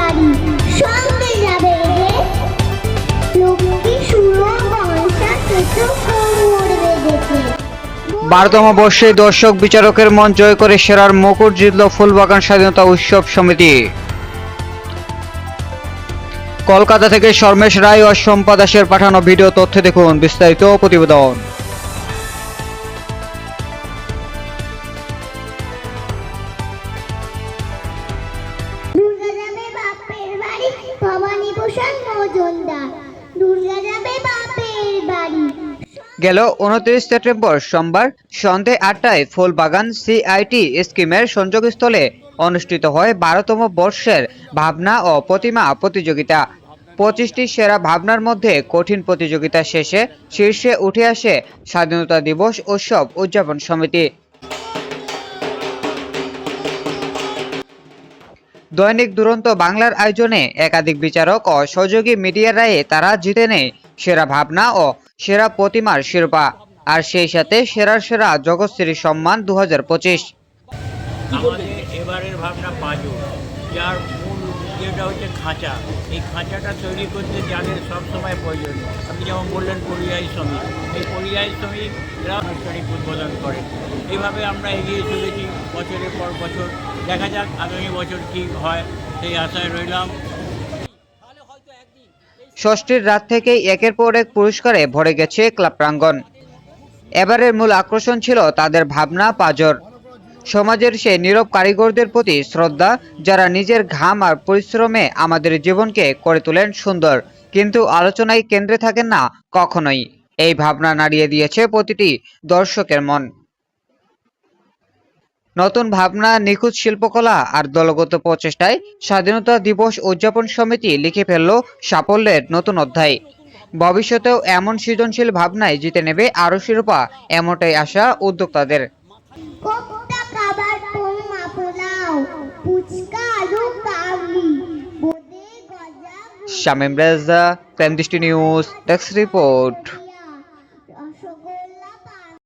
বাড়ি সঙ্গে যাবে রে লক্ষ্মী সুরো বর্ষা কেতো কোমর বেঁধেছে 12তম বর্ষে দর্শক বিচারকের মন জয় করে সেরার মুকুট জিতল ফুলবাগান স্বাধীনতা উৎসব সমিতি। কলকাতা থেকে শর্মেশ রায় ও শম্পা দাসের পাঠানো ভিডিও তথ্য দেখুন বিস্তারিত প্রতিবেদন। দুর্গা যাবে বাপের বাড়ি ভবানী ভূষণ মজুমদার দুর্গা যাবে বাপের বাড়ি গেল 29 সেপ্টেম্বর সোমবার সন্ধে 8টায় ফুলবাগান সিআইটি স্কিমের সংযোগস্থলে অনুষ্ঠিত হয় 12তম বর্ষের ভাবনা ও প্রতিমা প্রতিযোগিতা। 25টি সেরা ভাবনার মধ্যে কঠিন প্রতিযোগিতা শেষে শীর্ষে উঠে আসে স্বাধীনতা দিবস উৎসব উদযাপন সমিতি। দৈনিক দুরন্ত বাংলার আয়োজনে একাধিক বিচারক ও সহযোগী মিডিয়ার রায়ে তারা জিতে নেয় সেরা ভাবনা ও সেরা প্রতিমার শিরোপা, আর সেই সাথে সেরার সেরা জগৎশ্রী সম্মান 2025। আমাদের এবারের ভাবনা পাজো, যার মূল যেটা হচ্ছে খাঁচা। এই খাঁচাটা তৈরি করতে যাদের সবসময় প্রয়োজন, আপনি যেমন বললেন পরিযায়ী শ্রমিক, এই পরিযায়ী শ্রমিকরা আনুষ্ঠানিক উদ্বোধন করে। এইভাবে আমরা এগিয়ে চলেছি বছরের পর বছর। দেখা যাক আগামী বছর কী হয়, সেই আশায় রইলাম। ষষ্ঠীর রাত থেকেই একের পর এক পুরস্কারে ভরে গেছে ক্লাব প্রাঙ্গণ। এবারের মূল আকর্ষণ ছিল তাদের ভাবনা পাজর, সমাজের সেই নীরব কারিগরদের প্রতি শ্রদ্ধা, যারা নিজের ঘাম আর পরিশ্রমে আমাদের জীবনকে করে তোলেন সুন্দর, কিন্তু আলোচনায় কেন্দ্রে থাকেন না কখনোই। এই ভাবনা নাড়িয়ে দিয়েছে প্রতিটি দর্শকের মন। নতুন ভাবনা, নিখুঁত শিল্পকলা আর দলগত প্রচেষ্টায় স্বাধীনতা দিবস উদযাপন সমিতি লিখে ফেলল সাফল্যের নতুন অধ্যায়। ভবিষ্যতেও এমন সৃজনশীল ভাবনায় জিতে নেবে আরও শিরোপা, এমনটাই আশা উদ্যোক্তাদের। কোপ্তা কাবাব পোমা পোলাও ফুচকা আলু কাবলি বোদে গজা শামীম রেজা, ক্রাইম দৃষ্টি নিউজ, ডেস্ক রিপোর্ট।